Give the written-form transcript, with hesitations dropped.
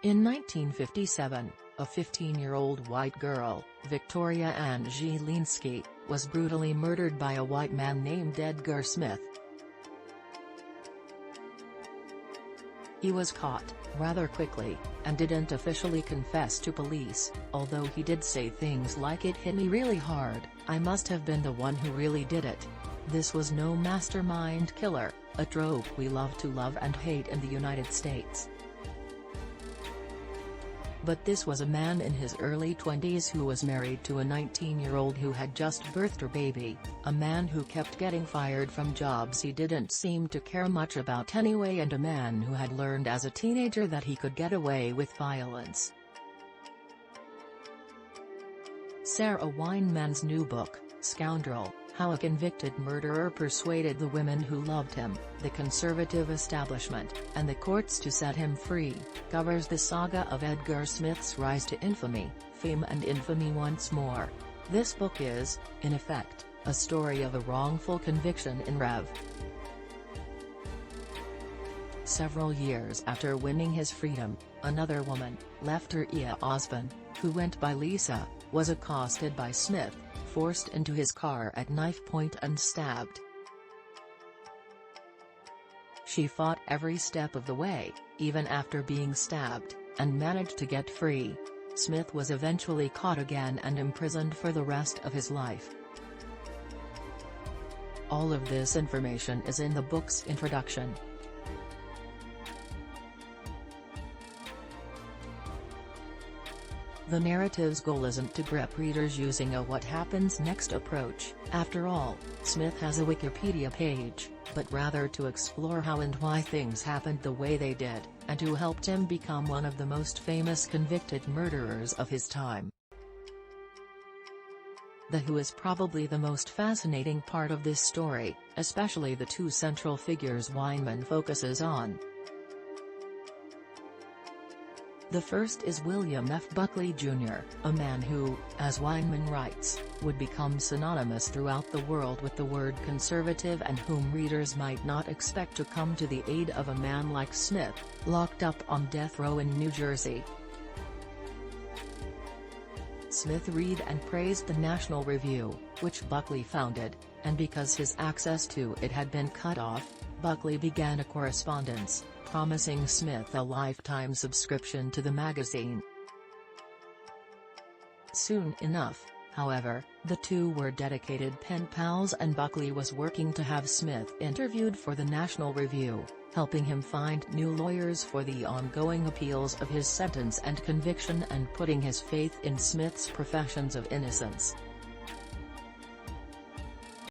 In 1957, a 15-year-old white girl, Victoria Ann Zielinski, was brutally murdered by a white man named Edgar Smith. He was caught, rather quickly, and didn't officially confess to police, although he did say things like "It hit me really hard, I must have been the one who really did it." This was no mastermind killer, a trope we love to love and hate in the United States. But this was a man in his early 20s who was married to a 19-year-old who had just birthed her baby, a man who kept getting fired from jobs he didn't seem to care much about anyway, and a man who had learned as a teenager that he could get away with violence. Sarah Weinman's new book, Scoundrel, How a Convicted Murderer Persuaded the Women Who Loved Him, the conservative establishment, and the courts to set him free, covers the saga of Edgar Smith's rise to infamy, fame and infamy once more. This book is, in effect, a story of a wrongful conviction in Rev. Several years after winning his freedom, another woman, Lefteriya Ozbun, who went by Lisa, was accosted by Smith, forced into his car at knifepoint and stabbed. She fought every step of the way, even after being stabbed, and managed to get free. Smith was eventually caught again and imprisoned for the rest of his life. All of this information is in the book's introduction. The narrative's goal isn't to grip readers using a what happens next approach. After all, Smith has a Wikipedia page, but rather to explore how and why things happened the way they did, and who helped him become one of the most famous convicted murderers of his time. The who is probably the most fascinating part of this story, especially the two central figures Weinman focuses on. The first is William F. Buckley Jr., a man who, as Weinman writes, would become synonymous throughout the world with the word conservative, and whom readers might not expect to come to the aid of a man like Smith, locked up on death row in New Jersey. Smith read and praised the National Review, which Buckley founded, and because his access to it had been cut off, Buckley began a correspondence, promising Smith a lifetime subscription to the magazine. Soon enough, however, the two were dedicated pen pals, and Buckley was working to have Smith interviewed for the National Review, helping him find new lawyers for the ongoing appeals of his sentence and conviction, and putting his faith in Smith's professions of innocence.